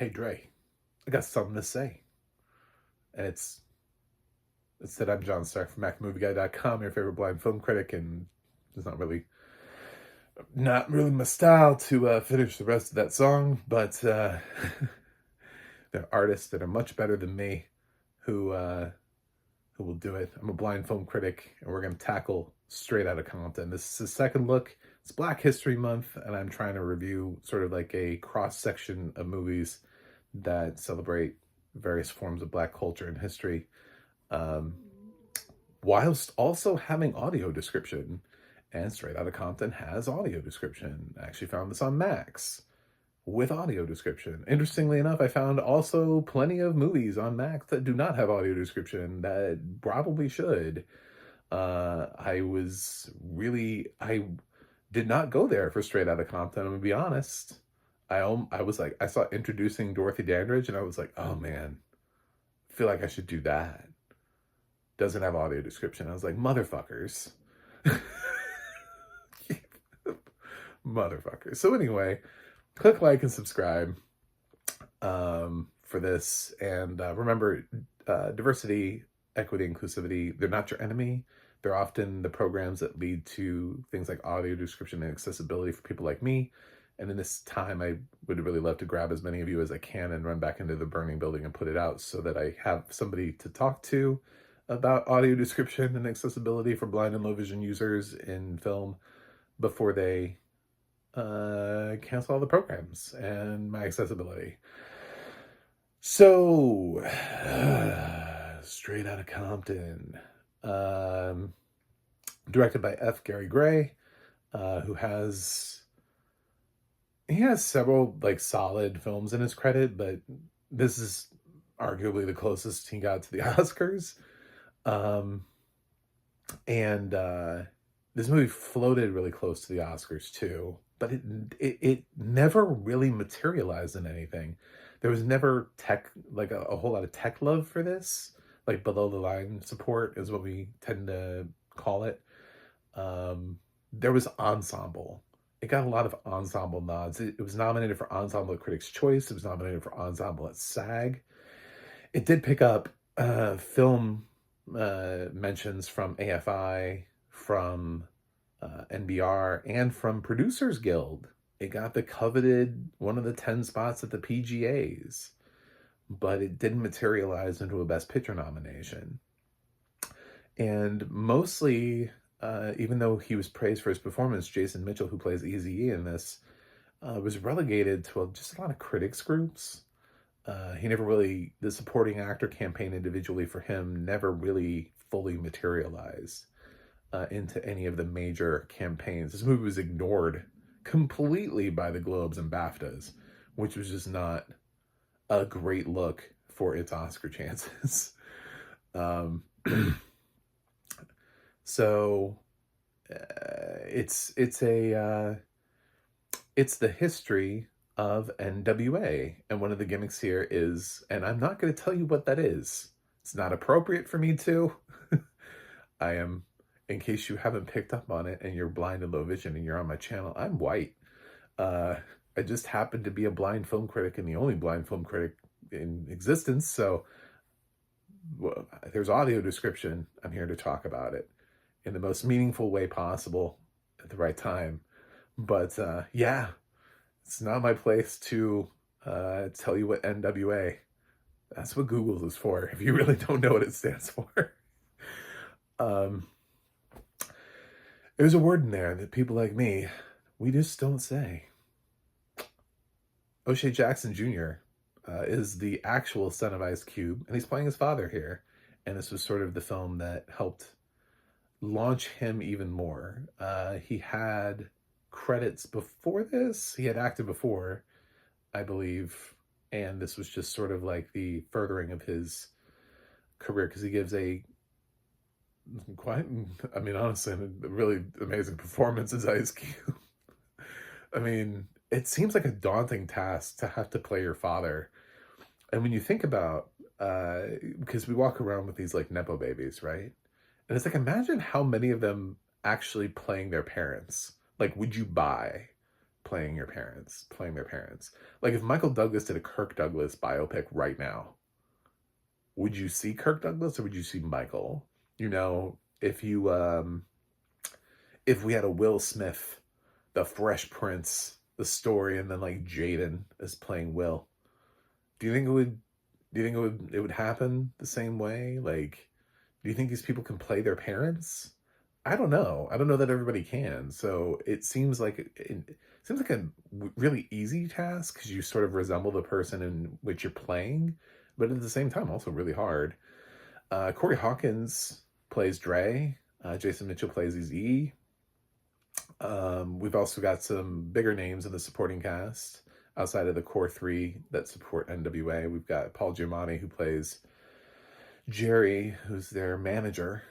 Hey Dre, I got something to say. And it's that I'm John Stark from MacMovieGuy.com, your favorite blind film critic, and it's not really my style to finish the rest of that song, but there are artists that are much better than me who who will do it. I'm a blind film critic, and we're gonna tackle Straight Outta Compton. This is the second look. It's Black History Month, and I'm trying to review sort of like a cross section of movies that celebrate various forms of Black culture and history, um, whilst also having audio description. And Straight Outta Compton has audio description. I actually found this on Max with audio description. Interestingly enough, I found also plenty of movies on Max that do not have audio description that probably should. I did not go there for Straight Outta Compton. I'm gonna be honest. I was like, I saw Introducing Dorothy Dandridge, and I was like, oh man, I feel like I should do that. Doesn't have audio description. I was like, motherfuckers. Motherfuckers. So anyway, click like and subscribe for this. And remember, diversity, equity, inclusivity, they're not your enemy. They're often the programs that lead to things like audio description and accessibility for people like me. And in this time, I would really love to grab as many of you as I can and run back into the burning building and put it out so that I have somebody to talk to about audio description and accessibility for blind and low vision users in film before they cancel all the programs and my accessibility. So, Straight Outta Compton, directed by F. Gary Gray, who has several like solid films in his credit, but this is arguably the closest he got to the Oscars. And this movie floated really close to the Oscars too, but it never really materialized in anything. There was never tech, like a whole lot of tech love for this, like below the line support is what we tend to call it. There was ensemble. It got a lot of ensemble nods. It was nominated for Ensemble at Critics' Choice. It was nominated for Ensemble at SAG. It did pick up film mentions from AFI, from NBR, and from Producers Guild. It got the coveted one of the 10 spots at the PGAs, but it didn't materialize into a Best Picture nomination. And mostly, even though he was praised for his performance, Jason Mitchell, who plays Eazy-E in this, was relegated to just a lot of critics groups. The supporting actor campaign individually for him never really fully materialized into any of the major campaigns. This movie was ignored completely by the Globes and BAFTAs, which was just not a great look for its Oscar chances. So it's the history of NWA, and one of the gimmicks here is, and I'm not going to tell you what that is. It's not appropriate for me to. I am, in case you haven't picked up on it and you're blind and low vision and you're on my channel, I'm white. I just happen to be a blind film critic and the only blind film critic in existence. So there's audio description. I'm here to talk about it in the most meaningful way possible at the right time. But yeah, it's not my place to tell you what NWA. That's what Google is for, if you really don't know what it stands for. There's a word in there that people like me, we just don't say. O'Shea Jackson Jr. Is the actual son of Ice Cube, and he's playing his father here. And this was sort of the film that helped launch him even more. He had credits before this. He had acted before, I believe, and this was just sort of like the furthering of his career, because he gives honestly, a really amazing performance as Ice Cube. I mean, it seems like a daunting task to have to play your father. And when you think about, because we walk around with these like Nepo babies, right? And it's like, imagine how many of them actually playing their parents. Like, would you buy playing their parents. Like if Michael Douglas did a Kirk Douglas biopic right now, would you see Kirk Douglas or would you see Michael? You know, if we had a Will Smith, the Fresh Prince, the story, and then like Jaden is playing Will, do you think it would it would happen the same way? Like, do you think these people can play their parents? I don't know. I don't know that everybody can. So it seems like it seems like a really easy task because you sort of resemble the person in which you're playing, but at the same time also really hard. Corey Hawkins plays Dre. Jason Mitchell plays Eazy. We've also got some bigger names in the supporting cast outside of the core three that support NWA. We've got Paul Giamatti, who plays Jerry, who's their manager,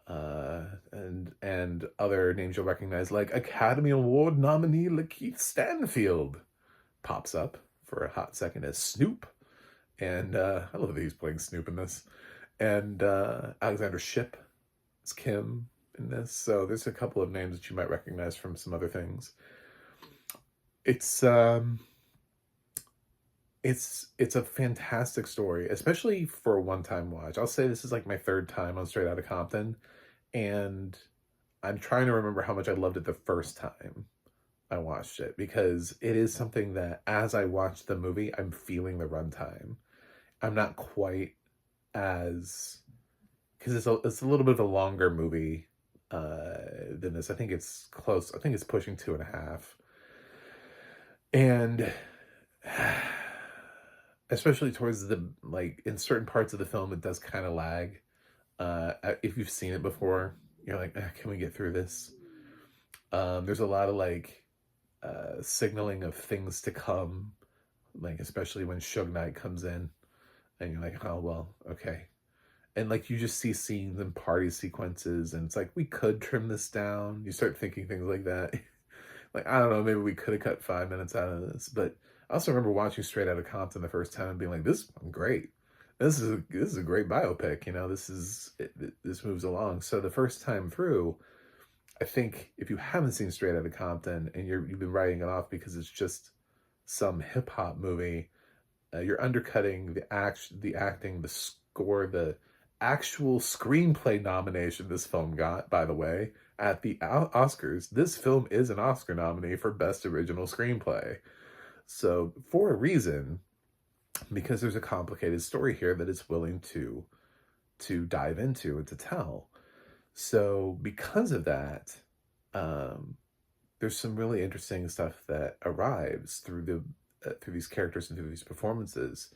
and other names you'll recognize, like Academy Award nominee Lakeith Stanfield pops up for a hot second as Snoop, and I love that he's playing Snoop in this, and Alexander Shipp is Kim in this. So there's a couple of names that you might recognize from some other things. It's a fantastic story, especially for a one-time watch. I'll say this is like my third time on Straight Outta Compton, and I'm trying to remember how much I loved it the first time I watched it, because it is something that as I watch the movie, I'm feeling the runtime. I'm not quite as, because it's a little bit of a longer movie than this. I think it's close. I think it's pushing 2.5, and especially towards the, like, in certain parts of the film, it does kind of lag. If you've seen it before, you're like, can we get through this? There's a lot of like signaling of things to come, like especially when Suge Knight comes in, and you're like, oh well, okay. And like you just see scenes and party sequences, and it's like we could trim this down. You start thinking things like that. Like, I don't know, maybe we could have cut 5 minutes out of this. But I also remember watching Straight Outta Compton the first time and being like, this is great. This is a great biopic. You know, this moves along. So the first time through, I think if you haven't seen Straight Outta Compton and you've been writing it off because it's just some hip hop movie, you're undercutting the acting, the score, the actual screenplay nomination this film got, by the way, at the Oscars. This film is an Oscar nominee for Best Original Screenplay. So for a reason, because there's a complicated story here that it's willing to dive into and to tell. So because of that, there's some really interesting stuff that arrives through through these characters and through these performances.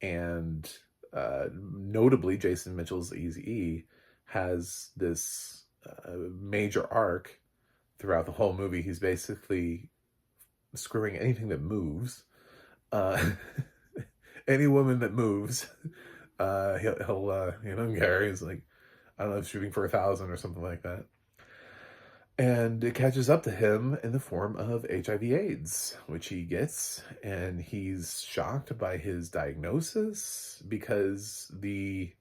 And notably, Jason Mitchell's Eazy-E has this major arc throughout the whole movie. He's basically screwing anything that moves. Any woman that moves, he'll Gary's like, I don't know, shooting for 1,000 or something like that. And it catches up to him in the form of HIV/AIDS, which he gets, and he's shocked by his diagnosis because the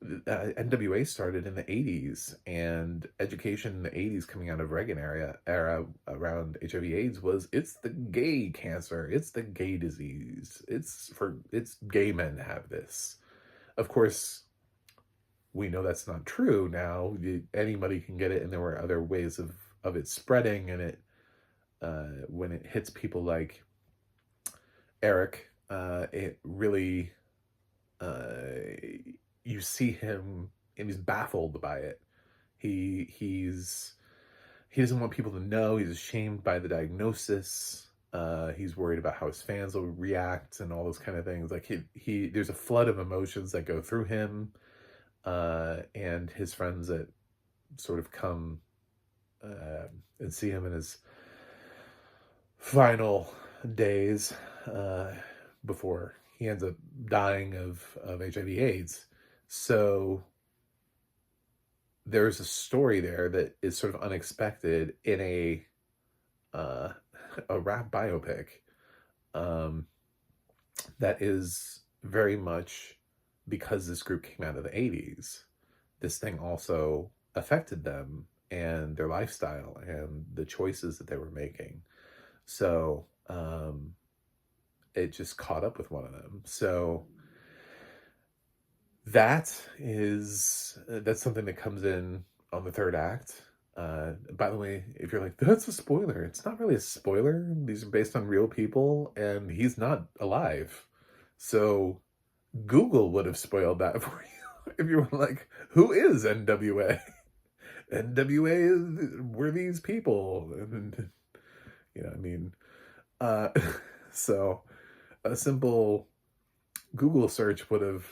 NWA started in the 80s, and education in the 80s coming out of Reagan era around HIV/AIDS was, it's the gay cancer, it's the gay disease, it's gay men have this. Of course, we know that's not true now. Anybody can get it, and there were other ways of it spreading, and it when it hits people like Eric, it really you see him and he's baffled by it. He doesn't want people to know. He's ashamed by the diagnosis. He's worried about how his fans will react and all those kind of things. Like he there's a flood of emotions that go through him. And his friends that sort of come and see him in his final days before he ends up dying of HIV/AIDS. So there's a story there that is sort of unexpected in a rap biopic that is very much, because this group came out of the 80s, this thing also affected them and their lifestyle and the choices that they were making. So it just caught up with one of them. So that's something that comes in on the third act. By the way, if you're like, that's a spoiler, it's not really a spoiler. These are based on real people, and he's not alive. So Google would have spoiled that for you if you were like, who is NWA? NWA were these people. And, I mean, uh, so a simple Google search would have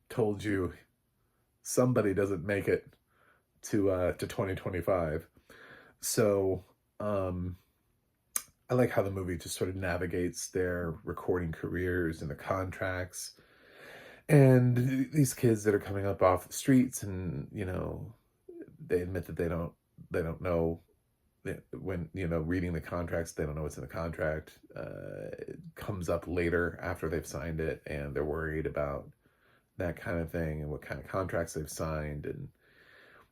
told you somebody doesn't make it to 2025. So I like how the movie just sort of navigates their recording careers and the contracts and these kids that are coming up off the streets, and they admit that they don't know when reading the contracts, they don't know what's in the contract. It comes up later after they've signed it, and they're worried about that kind of thing and what kind of contracts they've signed. And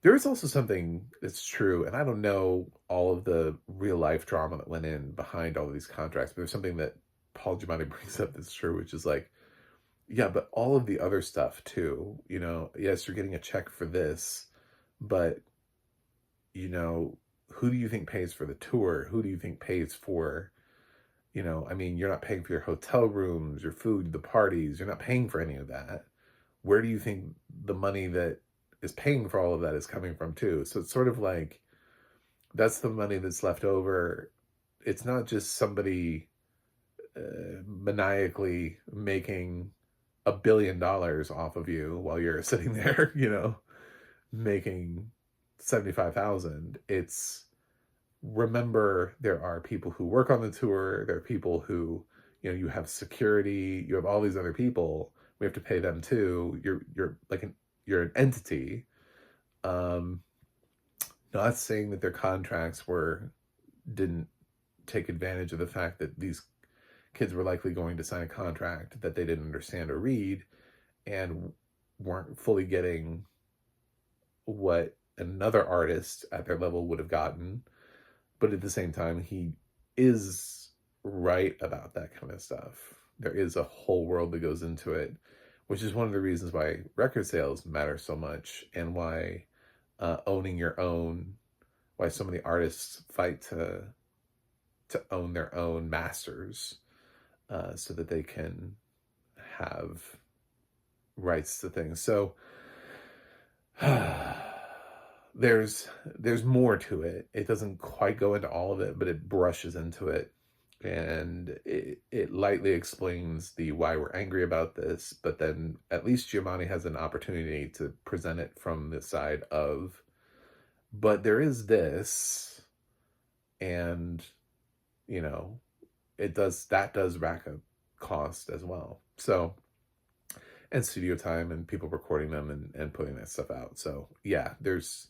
there is also something that's true, and I don't know all of the real life drama that went in behind all of these contracts, but there's something that Paul Giamatti brings up that's true, which is like, yeah, but all of the other stuff too, yes, you're getting a check for this, but who do you think pays for the tour? Who do you think pays for, I mean, you're not paying for your hotel rooms, your food, the parties, you're not paying for any of that. Where do you think the money that is paying for all of that is coming from too? So it's sort of like, that's the money that's left over. It's not just somebody maniacally making $1 billion off of you while you're sitting there, making 75,000. It's, remember, there are people who work on the tour. There are people who, you have security, you have all these other people. We have to pay them too. You're an entity. Not saying that their contracts didn't take advantage of the fact that these kids were likely going to sign a contract that they didn't understand or read, and weren't fully getting what another artist at their level would have gotten. But at the same time, he is right about that kind of stuff. There is a whole world that goes into it, which is one of the reasons why record sales matter so much, and why owning your own, why so many artists fight to own their own masters, so that they can have rights to things. So there's more to it. It doesn't quite go into all of it, but it brushes into it, and it lightly explains the why we're angry about this. But then at least Giamatti has an opportunity to present it from the side of, but there is this, and that does rack up cost as well. So, and studio time and people recording them and putting that stuff out. So yeah, there is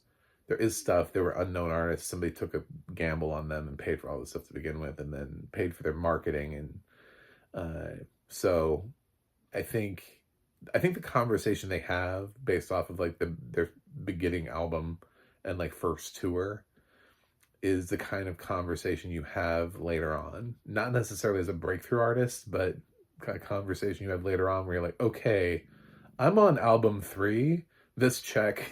stuff. There were unknown artists. Somebody took a gamble on them and paid for all this stuff to begin with, and then paid for their marketing. And so I think the conversation they have based off of like their beginning album and like first tour is the kind of conversation you have later on. Not necessarily as a breakthrough artist, but kind of conversation you have later on where you're like, okay, I'm on album 3. This check,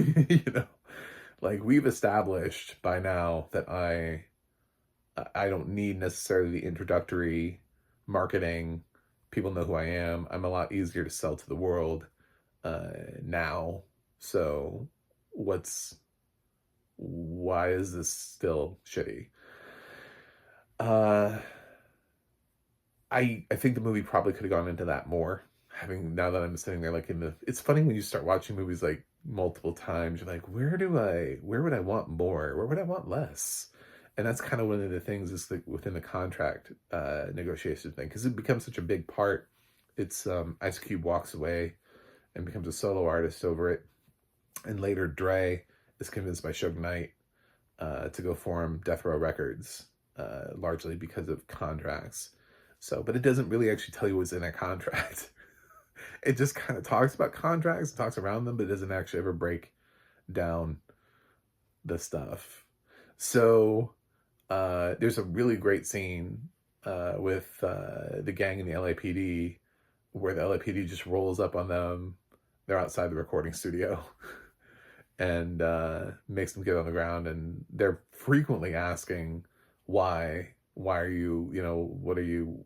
like we've established by now that I don't need necessarily the introductory marketing. People know who I am. I'm a lot easier to sell to the world now. So why is this still shitty? I think the movie probably could have gone into that more. Now that I'm sitting there, like it's funny when you start watching movies like multiple times, you're like, where would I want more? Where would I want less? And that's kind of one of the things is like within the contract negotiation thing, because it becomes such a big part. It's Ice Cube walks away and becomes a solo artist over it, and later Dre is convinced by Suge Knight to go form Death Row Records, largely because of contracts. So, but it doesn't really actually tell you what's in a contract. It just kind of talks about contracts, talks around them, but it doesn't actually ever break down the stuff. So there's a really great scene with the gang in the LAPD where the LAPD just rolls up on them. They're outside the recording studio and makes them get on the ground, and they're frequently asking why are you, what are you,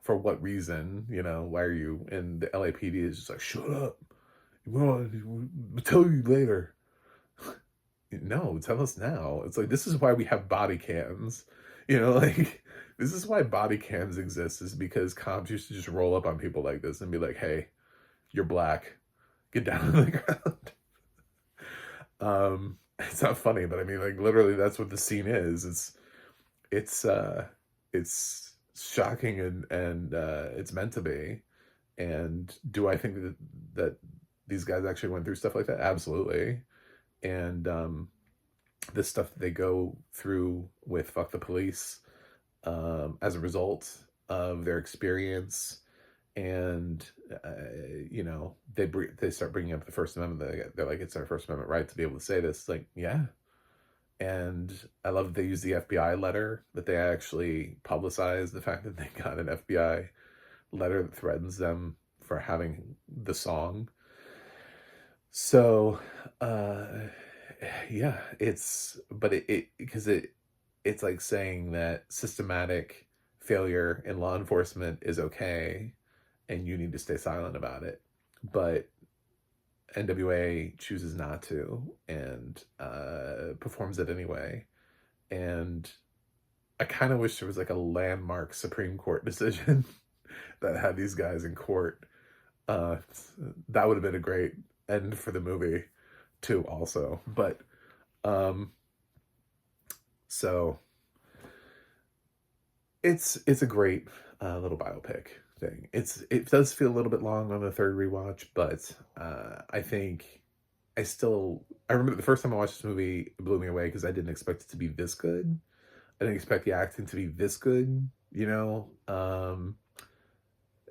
for what reason, why are you, and the LAPD is just like, shut up, well, we'll tell you later. No, tell us now. It's like, this is why we have body cams. Like, this is why body cams exist, is because cops used to just roll up on people like this and be like, hey, you're black. Get down on the ground. It's not funny, but I mean, like, literally that's what the scene is. It's shocking, and it's meant to be. And do I think that these guys actually went through stuff like that? Absolutely. And the stuff that they go through with Fuck the Police, as a result of their experience, and they start bringing up the First Amendment. They're like, it's our First Amendment right to be able to say this. Like, yeah. And I love that they use the FBI letter, that they actually publicize the fact that they got an FBI letter that threatens them for having the song. So, yeah, it's like saying that systematic failure in law enforcement is okay, and you need to stay silent about it. But NWA chooses not to, and performs it anyway. And I kind of wish there was like a landmark Supreme Court decision that had these guys in court. That would have been a great end for the movie too, also. But so it's a great little biopic thing. It does feel a little bit long on the third rewatch, but I think I remember the first time I watched this movie, it blew me away because I didn't expect it to be this good. I didn't expect the acting to be this good.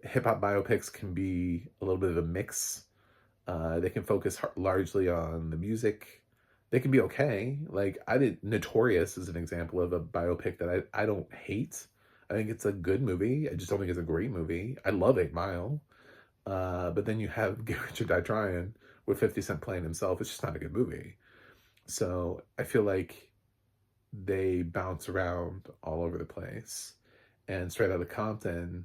Hip hop biopics can be a little bit of a mix. They can focus largely on the music. They can be okay. Like, Notorious is an example of a biopic that I don't hate. I think it's a good movie. I just don't think it's a great movie. I love 8 Mile. But then you have Get Rich or Die Trying with 50 Cent playing himself. It's just not a good movie. So I feel like they bounce around all over the place. And Straight Outta Compton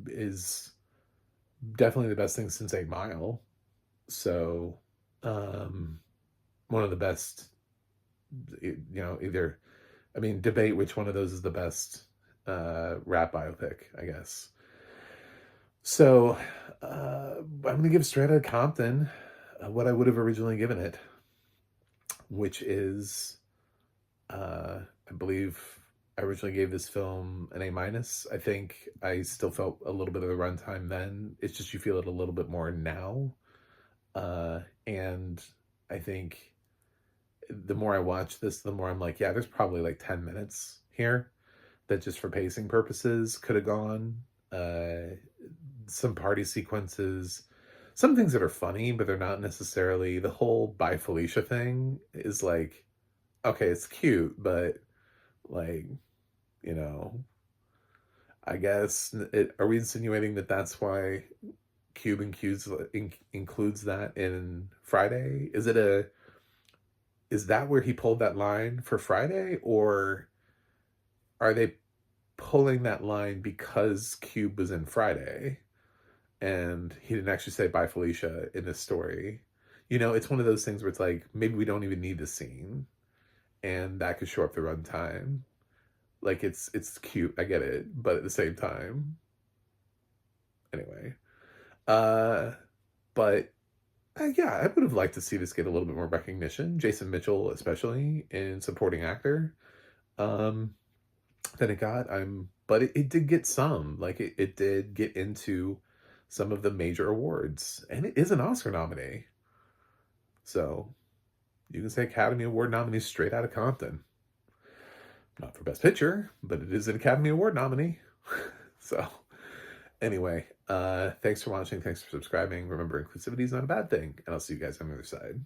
is definitely the best thing since 8 Mile. So one of the best, debate which one of those is the best rap biopic, I guess. So I'm going to give Straight Outta Compton what I would have originally given it, which is, I believe I originally gave this film an A-. I think I still felt a little bit of the runtime then. It's just you feel it a little bit more now. And I think the more I watch this, the more I'm like, yeah, there's probably like 10 minutes here that just for pacing purposes could have gone. Some party sequences, some things that are funny, but they're not necessarily. The whole Bye Felicia thing is like, okay, it's cute, but like, I guess, are we insinuating that that's why Cube includes that in Friday? Is that where he pulled that line for Friday, or are they pulling that line because Cube was in Friday and he didn't actually say Bye Felicia in this story? It's one of those things where it's like, maybe we don't even need the scene, and that could short up the runtime. Like, it's cute, I get it, but at the same time, anyway. But yeah, I would have liked to see this get a little bit more recognition. Jason Mitchell, especially in supporting actor, than it got. But it did get some. Like, it did get into some of the major awards, and it is an Oscar nominee. So you can say Academy Award nominee Straight Outta Compton. Not for Best Picture, but it is an Academy Award nominee. So anyway, thanks for watching. Thanks for subscribing. Remember, inclusivity is not a bad thing. And I'll see you guys on the other side.